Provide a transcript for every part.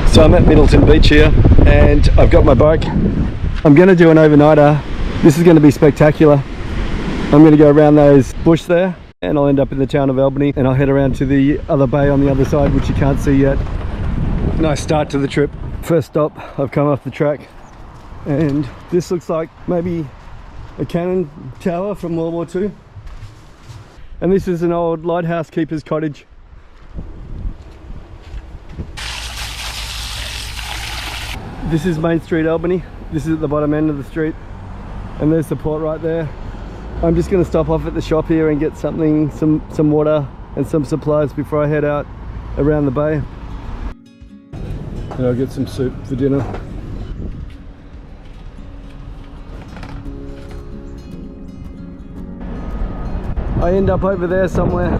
So I'm at Middleton Beach here and I've got my bike. I'm going to do an overnighter. This is going to be spectacular. I'm going to go around those bush there and I'll end up in the town of Albany, and I'll head around to the other bay on the other side, which you can't see yet. Nice start to the trip. First stop, I've come off the track and this looks like maybe a cannon tower from World War II. And this is an old lighthouse keeper's cottage. This is Main Street, Albany. This is at the bottom end of the street. And there's the port right there. I'm just going to stop off at the shop here and get something, some water and some supplies before I head out around the bay. And I'll get some soup for dinner. I end up over there somewhere.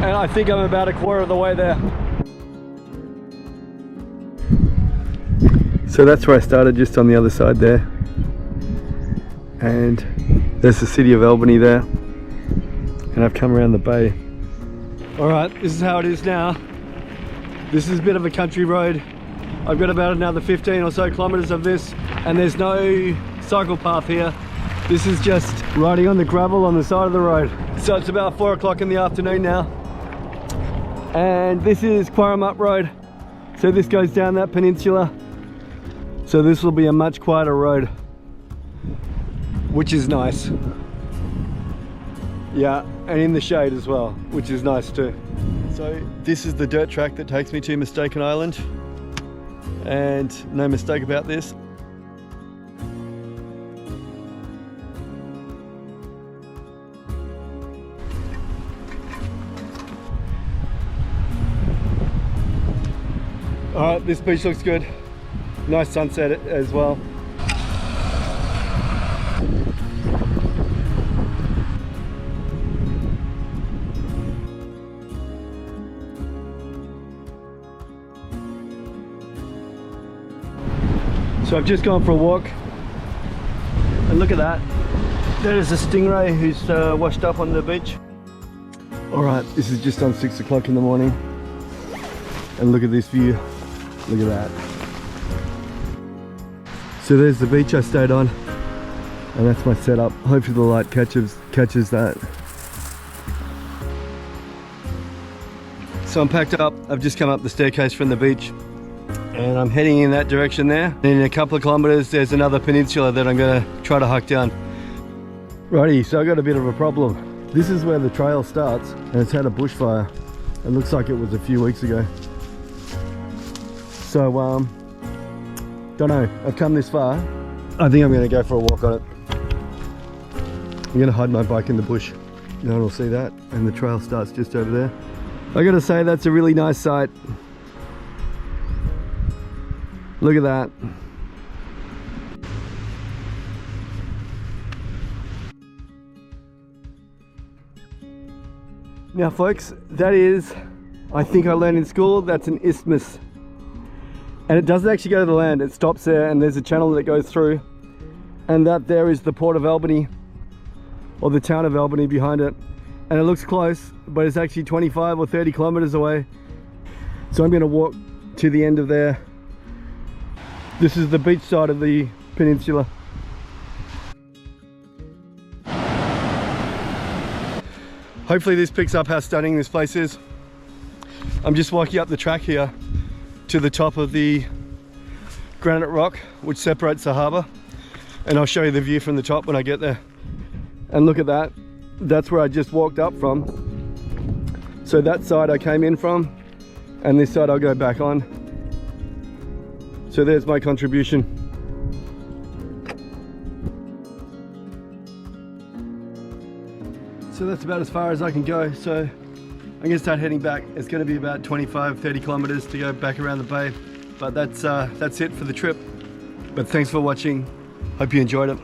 And I think I'm about a quarter of the way there. So that's where I started, just on the other side there. And there's the city of Albany there. And I've come around the bay. Alright, this is how it is now. This is a bit of a country road. I've got about another 15 or so kilometers of this, and there's no cycle path here. This is just riding on the gravel on the side of the road. So it's about 4 o'clock in the afternoon now. And this is Quarramup Road. So this goes down that peninsula. So this will be a much quieter road, which is nice. Yeah, and in the shade as well, which is nice too. So this is the dirt track that takes me to Mistaken Island. And no mistake about this. Alright, this beach looks good. Nice sunset as well. So I've just gone for a walk, and look at that. There's a stingray who's washed up on the beach. Alright, this is just on 6 o'clock in the morning, and look at this view. Look at that. So there's the beach I stayed on, and that's my setup. Hopefully the light catches that. So I'm packed up. I've just come up the staircase from the beach, and I'm heading in that direction there. And in a couple of kilometers there's another peninsula that I'm going to try to hike down. Righty, so I got a bit of a problem. This is where the trail starts, and it's had a bushfire. It looks like it was a few weeks ago. So don't know, I've come this far. I think I'm going to go for a walk on it. I'm going to hide my bike in the bush. No one will see that. And the trail starts just over there. I got to say, that's a really nice sight. Look at that. Now folks, that is, I think I learned in school, that's an isthmus. And it doesn't actually go to the land, it stops there and there's a channel that goes through. And that there is the port of Albany, or the town of Albany behind it. And it looks close, but it's actually 25 or 30 kilometers away. So I'm going to walk to the end of there. This is the beach side of the peninsula. Hopefully this picks up how stunning this place is. I'm just walking up the track here to the top of the granite rock which separates the harbour, and I'll show you the view from the top when I get there. And look at that, that's where I just walked up from. So that side I came in from, and this side I'll go back on. So there's my contribution. So that's about as far as I can go. So I'm going to start heading back. It's going to be about 25-30 kilometers to go back around the bay, but that's it for the trip. But thanks for watching. Hope you enjoyed it.